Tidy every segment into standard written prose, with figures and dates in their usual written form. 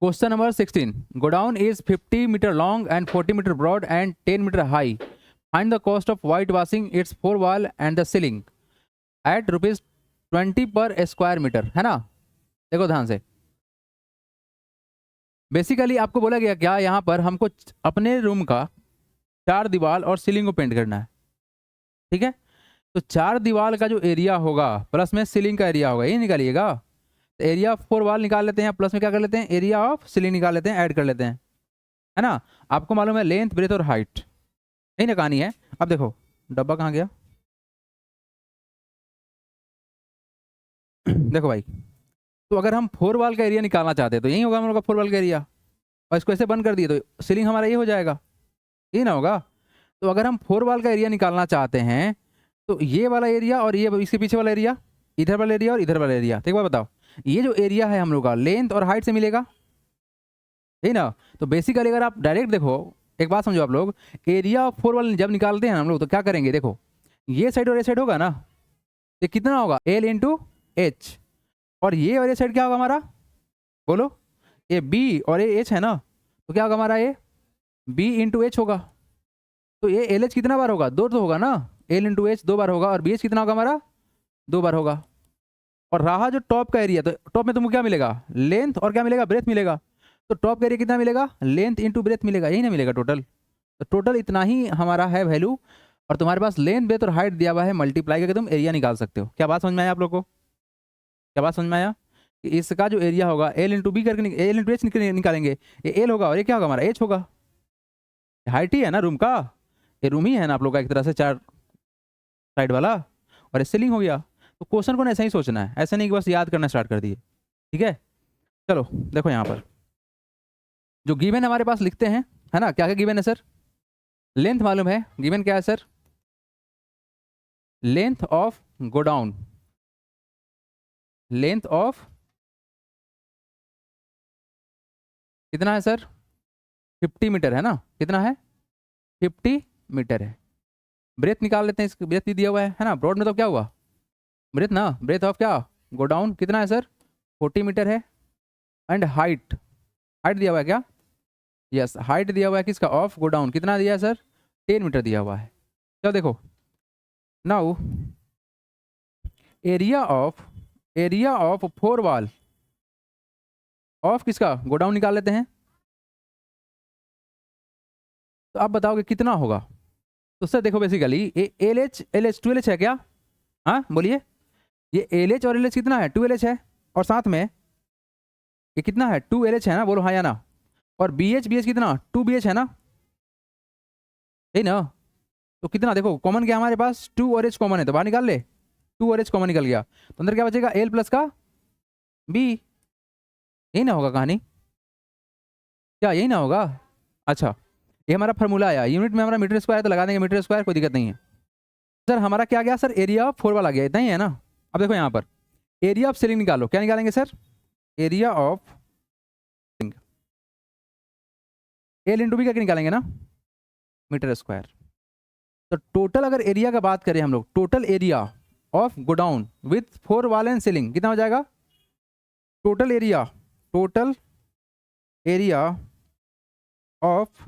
Question number 16, godown is 50 metre long and 40 metre broad and 10 metre high. Find the cost of white washing its 4 wall and the ceiling at ₹20 per square metre. है ना, देखो ध्यान से. Basically आपको बोला गया क्या, यहाँ पर हमको अपने रूम का 4 दीवार और सीलिंग को पेंट करना है. ठीक है, तो 4 दीवार का जो एरिया होगा प्लस में सीलिंग का एरिया होगा, ये निकालिएगा. तो एरिया ऑफ 4 वॉल निकाल लेते हैं, प्लस में क्या कर लेते हैं, एरिया ऑफ सीलिंग निकाल लेते हैं, ऐड कर लेते हैं. है ना, आपको मालूम है लेंथ ब्रेथ और हाइट, यही ना कहानी है. अब देखो डब्बा कहाँ गया. देखो भाई, तो अगर हम 4 वॉल का एरिया निकालना चाहते हैं तो यही होगा हम लोग का 4 वॉल का एरिया, और इसको ऐसे बंद कर दिए तो सीलिंग हमारा ये हो जाएगा, ये ना होगा. तो अगर हम 4 वॉल का एरिया निकालना चाहते हैं तो ये वाला एरिया और ये इसके पीछे वाला एरिया, इधर वाला एरिया और इधर वाला एरिया. ठीक है, बताओ ये जो एरिया है हम लोग का लेंथ और हाइट से मिलेगा, यही ना. तो बेसिकली अगर आप डायरेक्ट देखो, एक बात समझो आप लोग, एरिया ऑफ 4 वॉल जब निकालते हैं हम लोग तो क्या करेंगे, देखो ये साइड और ये साइड होगा ना, ये कितना होगा L इंटू एच, और ये साइड क्या होगा हमारा, बोलो, ये B और ये H है ना, तो क्या होगा हमारा ये B इंटू एच होगा. तो ये LH कितना बार होगा, 2 तो होगा ना, L इंटू एच 2 बार होगा, और BH कितना होगा हमारा 2 बार होगा. और रहा जो टॉप का एरिया, तो टॉप में तुमको क्या मिलेगा, लेंथ और क्या मिलेगा, ब्रेथ मिलेगा. तो टॉप का एरिया कितना मिलेगा, लेंथ इंटू ब्रेथ मिलेगा, यही ना मिलेगा टोटल. तो टोटल इतना ही हमारा है वैल्यू, और तुम्हारे पास लेंथ ब्रेथ और हाइट दिया हुआ है, मल्टीप्लाई करके तुम एरिया निकाल सकते हो. क्या बात समझ में आया आप लोग को, क्या बात समझ में आया कि इसका जो एरिया होगा L इंटू बी करके L इंटू एच निकालेंगे, ये L होगा और ये क्या होगा हमारा H होगा. हाइट ही है ना रूम का, ये रूम ही है ना आप लोग का एक तरह से 4 साइड वाला, और ये सीलिंग हो गया. तो क्वेश्चन को ऐसा ही सोचना है, ऐसा नहीं कि बस याद करना स्टार्ट कर दिए. ठीक है, चलो देखो यहाँ पर जो गिवन हमारे पास लिखते हैं, है ना, क्या क्या गिवन है सर, लेंथ मालूम है, गिवन क्या है sir, length of godown, length of कितना है सर, 50 मीटर है ना, कितना है 50 मीटर है. ब्रेथ निकाल लेते हैं, इसका ब्रेथ भी दिया हुआ है ना, ब्रॉड में तो क्या हुआ ब्रेथ ना, ब्रेथ ऑफ क्या गोडाउन कितना है सर 40 मीटर है. एंड हाइट, हाइट दिया हुआ है क्या, यस हाइट दिया हुआ है किसका, ऑफ गोडाउन कितना दिया है सर 10 मीटर दिया हुआ है. चलो देखो now area of 4 wall of किसका गोडाउन निकाल लेते हैं. तो आप बताओगे कितना होगा. तो सर देखो बेसिकली ये एल एच 2LH है क्या, हाँ बोलिए, ये LH और LH कितना है 2LH है, और साथ में ये कितना है 2LH है ना, बोलो हाँ या ना. और BH कितना 2BH है ना, यही ना. तो कितना देखो कॉमन क्या हमारे पास 2 और H कॉमन है, तो बाहर निकाल ले, 2 और H कॉमन निकल गया, तो अंदर क्या बचेगा L प्लस का B, यही ना होगा कहानी, क्या यही ना होगा. अच्छा ये हमारा फार्मूला आया, यूनिट में हमारा मीटर स्क्वायर तो लगा देंगे मीटर स्क्वायर, कोई दिक्कत नहीं है. सर हमारा क्या गया सर, एरिया ऑफ 4 वाला गया, इतना ही है ना. अब देखो यहाँ पर एरिया ऑफ सीलिंग निकालो, क्या निकालेंगे sir, area of L into B करके निकालेंगे ना, मीटर स्क्वायर. तो टोटल अगर एरिया का बात करें हम लोग, total area of godown with 4 wall and ceiling कितना हो जाएगा, टोटल एरिया ऑफ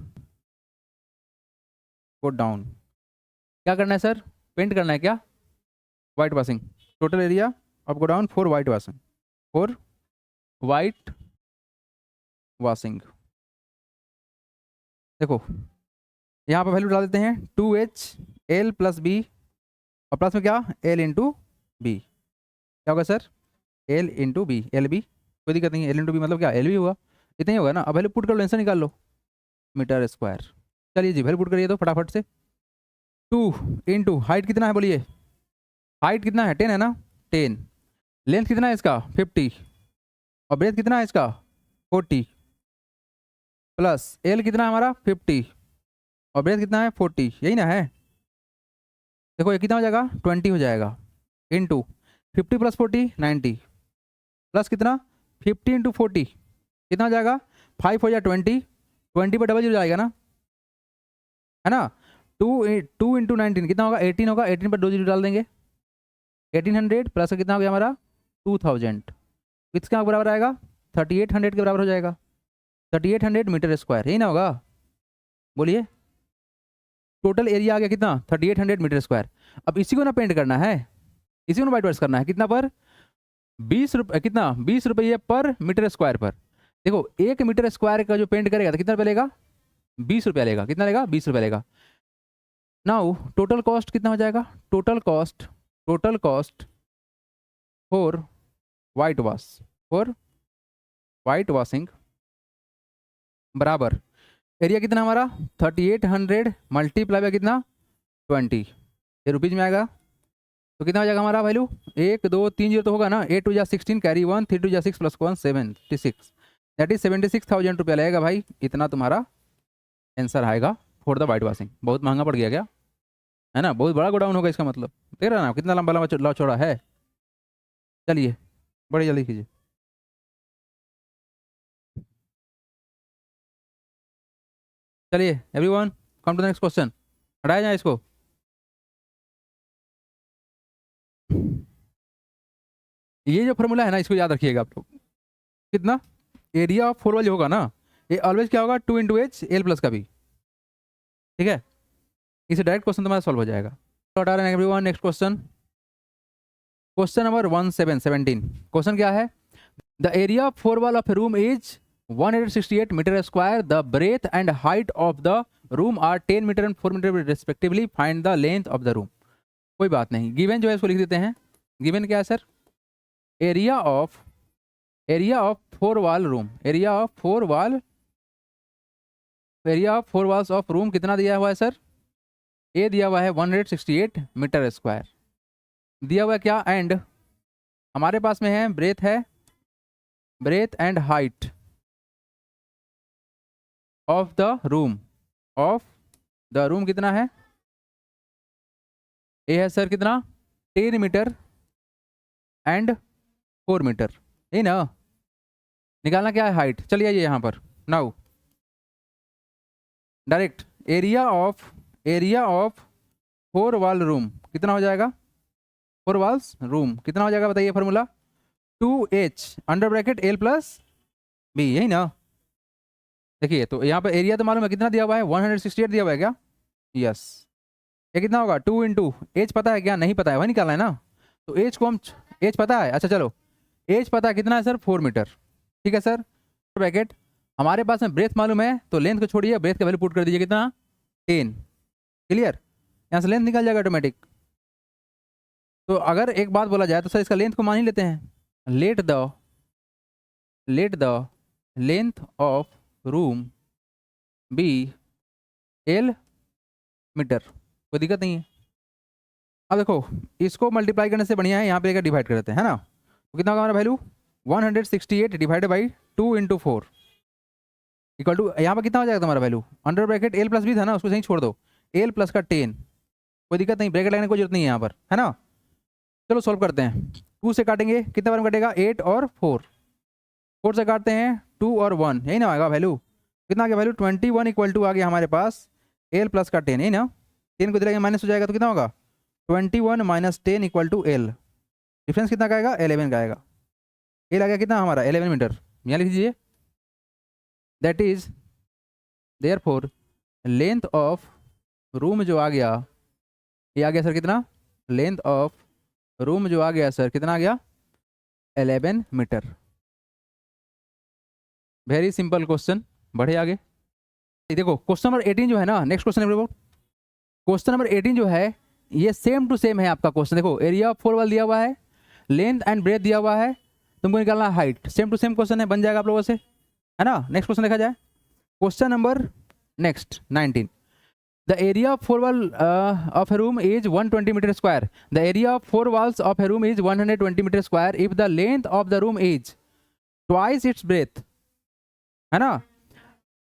गोडाउन, क्या करना है सर, पेंट करना है क्या, white washing. Total area of godown 4 white washing, 4 white washing. देखो यहाँ पर वैल्यू डाल देते हैं 2H L प्लस B, और प्लस में क्या L इंटू बी, क्या होगा sir L into B, L B कोई दिक्कत नहीं है, L इंटू बी मतलब क्या एल बी हुआ, इतना ही होगा ना. अब वैल्यू पुट कर लो, आंसर निकाल लो, मीटर स्क्वायर. चलिए जी वैल्यू पुट करिए तो फटाफट से, 2 इंटू हाइट कितना है बोलिए, हाइट कितना है 10 है ना, 10, लेंथ कितना है इसका 50, और ब्रेथ कितना है इसका 40, प्लस L कितना है हमारा 50, और ब्रेथ कितना है 40, यही ना है. देखो ये कितना हो जाएगा 20 हो जाएगा, इंटू 50 प्लस 40 90, प्लस कितना 50 इंटू 40 कितना हो जाएगा 5 हो जाएगा 20 पर डबल जीरो जाएगा ना, है ना. 2 इंटू 19 कितना होगा 18 होगा, 18 पर 2 जीरो डाल देंगे, 1800 प्लस का कितना हो गया हमारा 2000, किसके बराबर आएगा 3800 के बराबर हो जाएगा. 3800 मीटर स्क्वायर, यही ना होगा? बोलिए, टोटल एरिया आ गया कितना? 3800 मीटर स्क्वायर। अब इसी को ना पेंट करना है, इसी को ना वाइट करना है, कितना पर? 20 रुपये, कितना? 20 रुपये पर मीटर स्क्वायर पर। देखो 1 मीटर स्क्वायर का जो पेंट करेगा तो कितना रुपया लेगा? 20 रुपया लेगा। कितना लेगा? 20 रुपया लेगा। नाउ टोटल कॉस्ट कितना हो जाएगा? Total cost for white wash, for white washing बराबर एरिया कितना हमारा? 3800 मल्टीप्लाई बाय कितना? 20, ये रुपीज में आएगा। तो कितना हो जाएगा हमारा वैल्यू? 1 2 3 0 तो होगा ना। 8 2 जा 16 कैरी 1, 3 2 जा 6 प्लस 1 76, दैट इज 76,000 रुपया लगेगा भाई। इतना तुम्हारा आंसर आएगा फॉर द वाइट वॉशिंग। बहुत महंगा पड़ गया क्या? है ना, बहुत बड़ा गोडाउन होगा इसका मतलब। देख रहे ना कितना लंबा लंबा चौड़ा है। चलिए बड़ी जल्दी कीजिए। चलिए everyone come to the next question. हटाया जाए इसको। ये जो फॉर्मूला है ना इसको याद रखिएगा आप लोग। कितना एरिया ऑफ फोर वाल होगा ना, ये ऑलवेज क्या होगा? 2 इंटू एच एल प्लस का भी। ठीक है, इसे डायरेक्ट क्वेश्चन तुम्हारा सॉल्व हो जाएगा। तो हटा रहे हैं everyone. Next question, question number 17। Question क्या है? The area of four wall of a room is 168 metre square, the breadth and height of the room are 10 metre and 4 metre respectively, find the length of the room. कोई बात नहीं, given जो है इसको लिख देते हैं। गिवन क्या है sir? Area of four wall room, area of four walls of room कितना दिया हुआ है सर? ए दिया हुआ है 168 मीटर स्क्वायर, दिया हुआ है क्या? एंड हमारे पास में है breadth and height of the room, कितना है? ए है सर कितना? 10 मीटर एंड 4 मीटर, यही ना? निकालना क्या है? हाइट। चलिए आइए यहाँ पर now direct area of four wall room कितना हो जाएगा? फोर वॉल्स रूम कितना हो जाएगा बताइए? Formula 2h under bracket L plus B, यही ना? देखिए तो यहाँ पर एरिया तो मालूम है कितना दिया हुआ है? 168 दिया हुआ है क्या? यस। ये कितना होगा? 2 इंटू एच पता है क्या? नहीं पता है, वही निकालना है ना। तो एच को हम, एच पता है, अच्छा चलो एच पता है कितना है सर? 4 मीटर। ठीक है सर, ब्रैकेट हमारे पास में ब्रेथ मालूम है तो लेंथ को छोड़िए, ब्रेथ का वैल्यू पुट कर दीजिए कितना? 10। क्लियर, यहाँ से लेंथ निकल जाएगा ऑटोमेटिक। तो अगर एक बात बोला जाए तो सर इसका लेंथ को मान ही लेते हैं। Let the length of room be L metre, कोई दिक्कत नहीं है। अब देखो इसको मल्टीप्लाई करने से बढ़िया है यहाँ पे डिवाइड कर देते हैं, है ना? तो कितना होगा हमारा value? 168 divided by 2 into 4 equal to, यहाँ पर कितना हो जाएगा तुम्हारा value? Under bracket L plus भी था ना, उसको सही छोड़ दो, एल प्लस का 10, कोई दिक्कत नहीं, ब्रैकेट लगाने की कोई जरूरत नहीं है यहाँ पर, है ना? चलो सॉल्व करते हैं। 2 से काटेंगे कितना बार में कटेगा? 8 और 4 से काटते हैं 2 और 1, यही ना आएगा वैल्यू? कितना आ गया वैल्यू? 21 इक्वल टू आ गया हमारे पास एल प्लस का 10, यही ना? 10 को दिलाएंगे माइनस हो जाएगा तो कितना होगा? 21 minus 10 equal to L. Difference कितना का आएगा? 11 का आएगा। एल आ गया कितना हमारा? 11 मीटर, यहाँ लिख दीजिए। That is therefore length of room जो आ गया, ये आ गया सर कितना? लेंथ ऑफ रूम जो आ गया सर कितना आ गया? 11 मीटर। वेरी सिंपल क्वेश्चन, बढ़े आगे। देखो क्वेश्चन नंबर 18 जो है ना, नेक्स्ट क्वेश्चन, क्वेश्चन नंबर 18 जो है ये सेम टू सेम है आपका क्वेश्चन। देखो एरिया ऑफ फोर वॉल दिया हुआ है, लेंथ एंड ब्रेथ दिया हुआ है, तुमको निकालना है height. Same to same question है, बन जाएगा आप लोगों से, है ना? नेक्स्ट क्वेश्चन देखा जाए। Question number next 19, the area of four wall of a room is 120 metre square, the area of four walls of a room is 120 metre square if the length of the room is twice its breadth, है ना?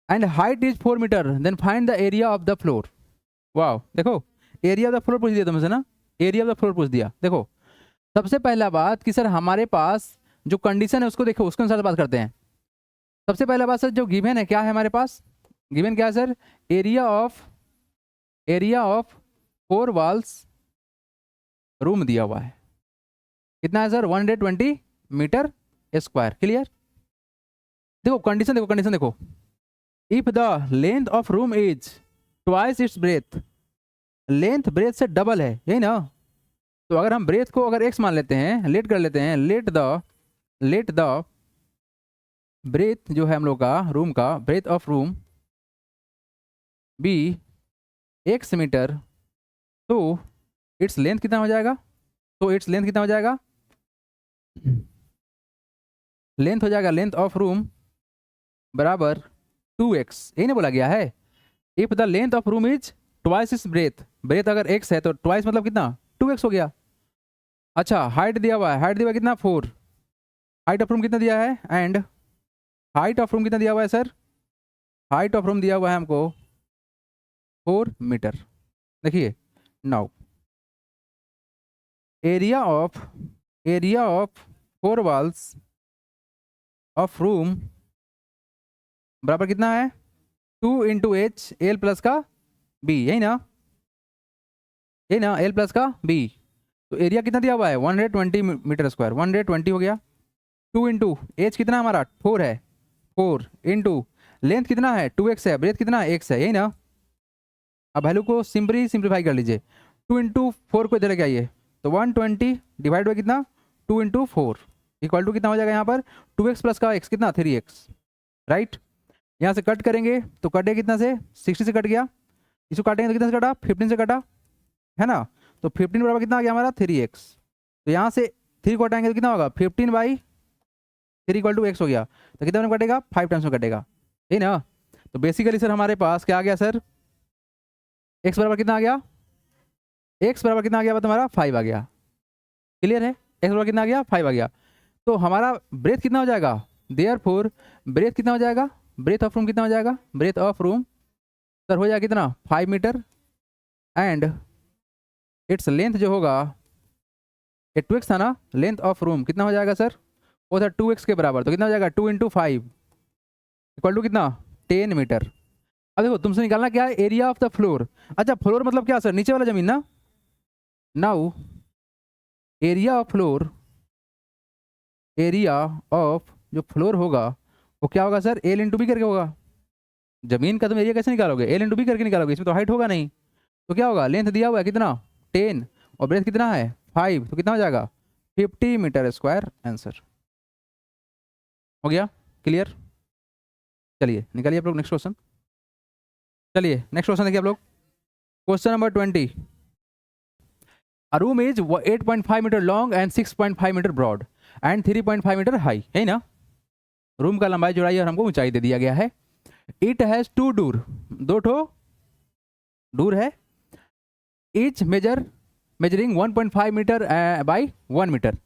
And height is 4 metre, then find the area of the floor. वाह, देखो area of the floor पूछ दिया तुमसे ना, area of the floor पूछ दिया। देखो सबसे पहला बात कि सर हमारे पास जो कंडीशन है उसको देखो, उसके अनुसार बात करते हैं। सबसे पहला बात सर जो गिवन है क्या है हमारे पास? गिवन क्या है sir? Area of four walls room दिया हुआ है, कितना है सर? 120 metre square. क्लियर? देखो कंडीशन देखो, if the length of room is twice its breadth, length breadth से डबल है, यही ना। तो अगर हम ब्रेथ को अगर x मान लेते हैं, लेट कर लेते हैं, लेट द ब्रेथ जो है हम लोग का रूम का, breadth of room be x metre, तो इट्स लेंथ कितना हो जाएगा, तो इट्स लेंथ कितना हो जाएगा, लेंथ हो जाएगा लेंथ ऑफ रूम बराबर 2x, यही ना बोला गया है। If the length of room is twice इस ब्रेथ, ब्रेथ अगर x है तो ट्वाइस मतलब कितना 2x हो गया। अच्छा हाइट दिया हुआ है, हाइट दिया हुआ है कितना 4, हाइट ऑफ रूम कितना दिया है, एंड हाइट ऑफ रूम कितना दिया हुआ है सर, हाइट ऑफ रूम दिया हुआ है हमको 4 मीटर। देखिए now area of 4 walls of room बराबर कितना है 2 इंटू एच एल प्लस का बी, यही ना, यही ना, एल प्लस का बी। तो एरिया कितना दिया हुआ है 120 मीटर स्क्वायर, 120 हो गया, 2 इंटू एच कितना हमारा 4 है, 4 इंटू लेंथ कितना है 2x है, ब्रेथ कितना x है, यही ना। अब वैल्यू को सिंप्लीफाई कर लीजिए, 2 इंटू 4 को इधर लेके आइए, तो 120 डिवाइड बाई कितना 2 इंटू 4 इक्वल टू कितना हो जाएगा यहाँ पर 2x प्लस का x कितना 3x, राइट। यहाँ से कट करेंगे तो कटे कितना से 60 से कट गया, इसको काटेंगे तो कितना से कटा 15 से कटा, है ना। तो 15 बराबर कितना आ गया हमारा 3x, तो यहाँ से 3 को हटाएंगे तो कितना होगा 15/3 इक्वल टू x हो गया, तो कितना में कटेगा 5 टाइम्स में कटेगा, है ना। तो बेसिकली सर हमारे पास क्या आ गया सर, x बराबर कितना आ गया, x बराबर कितना आ गया तुम्हारा 5 आ गया, क्लियर है, x बराबर कितना आ गया 5 आ गया। तो हमारा ब्रेथ कितना हो जाएगा, देयरफॉर ब्रेथ कितना हो जाएगा, ब्रेथ ऑफ रूम कितना हो जाएगा, ब्रेथ ऑफ रूम सर हो जाएगा कितना 5 मीटर, एंड इट्स लेंथ जो होगा ये 2x था ना, लेंथ ऑफ रूम कितना हो जाएगा सर, वो था 2x के बराबर, तो कितना हो जाएगा 2 इंटू 5 इक्वल टू कितना 10 मीटर। अब देखो तुमसे निकालना क्या है एरिया ऑफ द फ्लोर, अच्छा फ्लोर मतलब क्या सर नीचे वाला जमीन ना, now area of floor, area of जो फ्लोर होगा वो क्या होगा सर एल इंटू बी करके होगा, जमीन का तुम एरिया कैसे निकालोगे एल इंटू बी करके निकालोगे, इसमें तो हाइट होगा नहीं, तो क्या होगा लेंथ दिया हुआ है कितना 10 और ब्रेथ कितना है 5, तो कितना हो जाएगा 50 मीटर स्क्वायर, आंसर हो गया, क्लियर। चलिए निकालिए आप लोग नेक्स्ट क्वेश्चन, चलिए नेक्स्ट क्वेश्चन देखिए आप लोग, question number 20, a room is 8.5 metre long and 6.5 metre broad and 3.5 metre high, है ना। रूम का लंबाई चौड़ाई और हमको ऊंचाई दे दिया गया है। इट हैज 2 डोर, 2 ठो डोर है, each measuring 1.5 metre by 1 metre,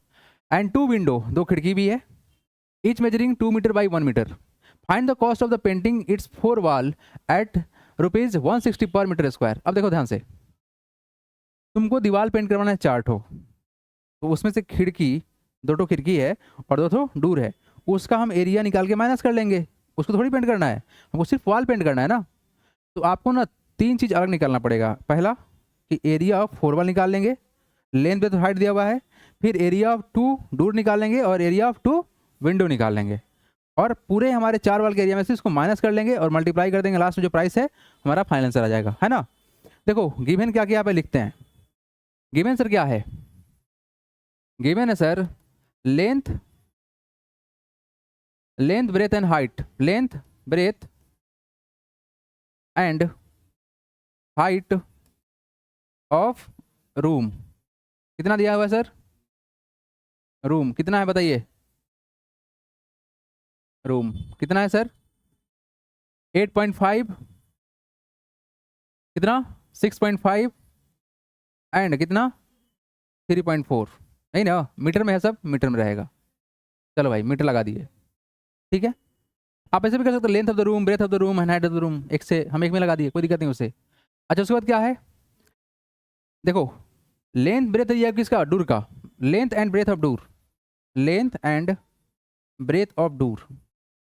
and 2 window, 2 खिड़की भी है, each measuring 2 metre by 1 metre. Find the cost of the painting its 4 wall at ₹160 per metre square. अब देखो ध्यान से, तुमको दीवार पेंट करवाना है 4 ठो, तो उसमें से खिड़की 2 ठो खिड़की है और 2 ठो डोर है, उसका हम एरिया निकाल के माइनस कर लेंगे, उसको थोड़ी पेंट करना है, हमको सिर्फ वॉल पेंट करना है ना। तो आपको ना 3 चीज़ अलग निकालना पड़ेगा, पहला कि एरिया ऑफ 4 वॉल निकाल लेंगे, लेंथ पे तो हाइट दिया हुआ है, फिर एरिया ऑफ 2 डोर निकाल लेंगे और एरिया ऑफ 2 विंडो निकाल लेंगे, और पूरे हमारे 4 वॉल के एरिया में से इसको माइनस कर लेंगे और मल्टीप्लाई कर देंगे, लास्ट में जो प्राइस है हमारा फाइनल आंसर आ जाएगा, है ना। देखो गिवन क्या क्या पे लिखते हैं, गिवन सर क्या है, गिवन है sir length, length breadth and height, length breadth and height of room कितना दिया हुआ है सर, रूम कितना है बताइए, रूम कितना है सर 8.5 कितना 6.5 एंड कितना 3.4, नहीं ना, मीटर में है सब, मीटर में रहेगा, चलो भाई मीटर लगा दिए, ठीक है। आप ऐसे भी कर सकते हो length of the room, breadth of the room and height of the room, एक से हम एक में लगा दिए, कोई दिक्कत नहीं उससे। अच्छा उसके बाद क्या है, देखो लेंथ ब्रेथ ये किसका डूर का, length and breadth of door, length and breadth of door,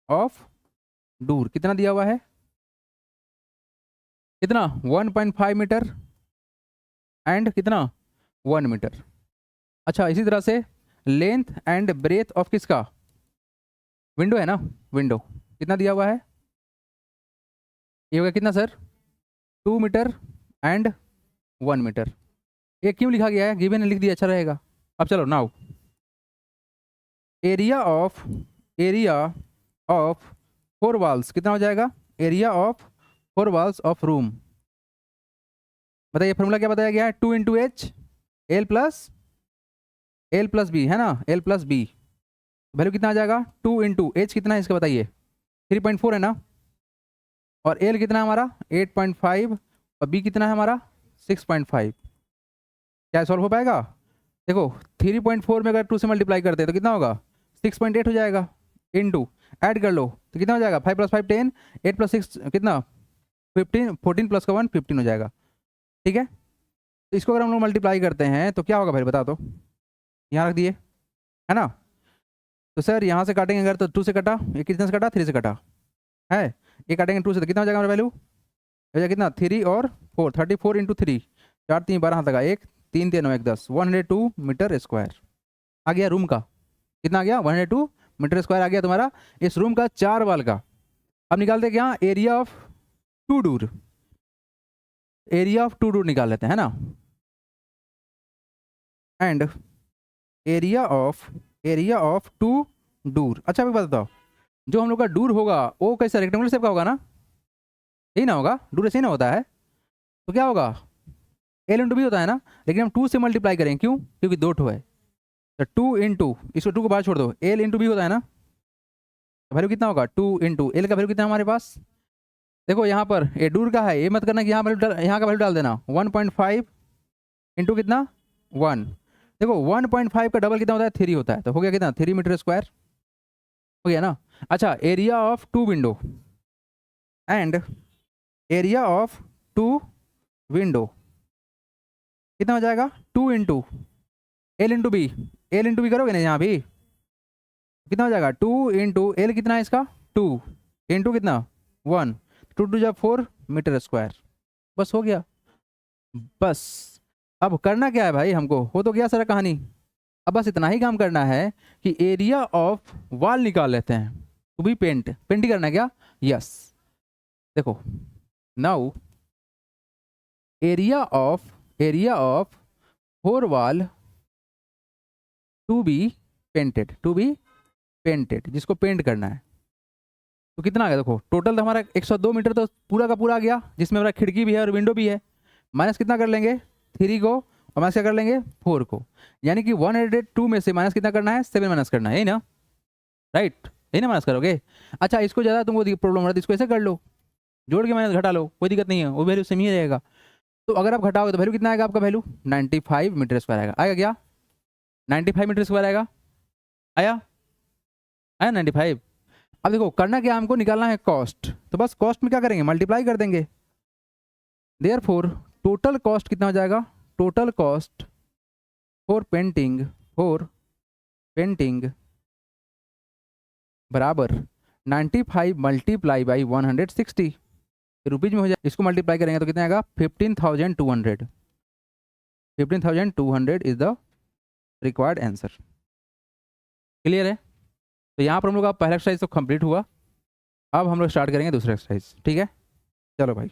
of door कितना दिया हुआ है, कितना 1.5 मीटर एंड कितना 1 मीटर। अच्छा इसी तरह से लेंथ एंड ब्रेथ ऑफ किसका, विंडो है ना, विंडो कितना दिया हुआ है ये होगा कितना सर, 2 मीटर एंड 1 मीटर। ये क्यों लिखा गया है, गिवन लिख दिया, अच्छा रहेगा। अब चलो नाउ एरिया ऑफ 4 वॉल्स कितना हो जाएगा, area of 4 walls of room. बताइए फॉर्मूला क्या बताया गया है, 2 into H L plus B है ना, एल प्लस बी। वैल्यू कितना आ जाएगा, 2 इंटू एच कितना है इसका बताइए, 3.4 है ना, और एल कितना है हमारा 8.5 और बी कितना है हमारा 6.5। क्या सॉल्व हो पाएगा, देखो 3.4 में अगर 2 से मल्टीप्लाई करते हैं तो कितना होगा 6.8 हो जाएगा, इनटू ऐड कर लो तो कितना हो जाएगा 5 + 5 10, 8 + 6 कितना 15, 14 + 1 15 हो जाएगा। ठीक है, तो इसको अगर हम लोग मल्टीप्लाई करते हैं तो क्या होगा भाई बता दो, यहाँ रख दिए है ना। तो सर यहाँ से काटेंगे अगर तो 2 से कटा, ये कितने से कटा 3 से कटा है, ये काटेंगे 2 से तो कितना हो जाएगा हमारा वैल्यू हो जाएगा कितना 3 और 4, 34 इंटू 3, 4 3 12 हाथ लगा 1 3 3 9 1 10, 102 मीटर स्क्वायर आ गया रूम का। कितना आ गया 102 मीटर स्क्वायर आ गया तुम्हारा इस रूम का 4 वाल का। अब निकालते हैं क्या, area of 2 door, area of 2 door निकाल लेते हैं है ना, एंड एरिया ऑफ 2 डोर। अच्छा अभी बताओ, जो हम लोग का डूर होगा वो कैसा रेक्टेंगुलर शेप का होगा ना, यही ना होगा, डूर ऐसे ही ना होता है, तो क्या होगा एल इंटू बी होता है ना, लेकिन हम 2 से मल्टीप्लाई करें क्यों, क्योंकि 2 ठो है, तो 2 इंटू इसको 2 को बाहर छोड़ दो, एल इंटू बी होता है ना, तो वैल्यू कितना होगा 2 इंटू एल का वैल्यू कितना है हमारे पास, देखो यहाँ पर ये डूर का है, ये मत करना कि यहाँ वैल्यू यहाँ का वैल्यू डाल देना, 1.5 इंटू कितना 1, देखो 1.5 का डबल कितना होता है 3 होता है, तो हो गया कितना 3 मीटर स्क्वायर हो गया ना। अच्छा area of 2 window and area of 2 window कितना हो जाएगा 2 into L into B, L into B करोगे ना यहाँ भी कितना हो जाएगा 2 इंटू एल कितना है इसका 2 इंटू कितना 1, 2 2 जा 4 मीटर स्क्वायर, बस हो गया। बस अब करना क्या है भाई, हमको हो तो गया सारा कहानी, अब बस इतना ही काम करना है कि एरिया ऑफ वॉल निकाल लेते हैं, तो भी पेंट ही करना है क्या, यस। देखो now area of 4 wall to be painted, जिसको पेंट करना है, तो कितना आ गया देखो, टोटल तो हमारा 102 मीटर तो पूरा का पूरा आ गया, जिसमें हमारा खिड़की भी है और विंडो भी है, माइनस कितना कर लेंगे 3 को और माइनस क्या कर लेंगे 4 को, यानी कि 102 में से माइनस कितना करना है 7 माइनस करना है, यही ना, राइट यही ना माइनस करोगे। अच्छा इसको ज़्यादा तुमको प्रॉब्लम हो रहा है तो इसको ऐसे कर लो, जोड़ के माइनस घटा लो, कोई दिक्कत नहीं है, वो वैल्यू सेम ही रहेगा। तो अगर आप घटाओगे तो वैल्यू कितना आएगा आपका, वैल्यू 95 मीटर स्क्वायर आएगा क्या 95 मीटर स्क्वायर आएगा, आया 95। अब देखो करना क्या, हमको निकालना है कॉस्ट, तो बस कॉस्ट में क्या करेंगे मल्टीप्लाई कर देंगे, देयरफॉर टोटल कॉस्ट कितना हो जाएगा, टोटल कॉस्ट फॉर पेंटिंग बराबर 95 मल्टीप्लाई बाई 160 रुपीज में हो जाए, इसको मल्टीप्लाई करेंगे तो कितना आएगा 15,200 is the required answer. Clear है, तो यहाँ पर हम लोग का पहला एक्सरसाइज तो कंप्लीट हुआ, अब हम लोग स्टार्ट करेंगे दूसरा एक्सरसाइज, ठीक है चलो भाई।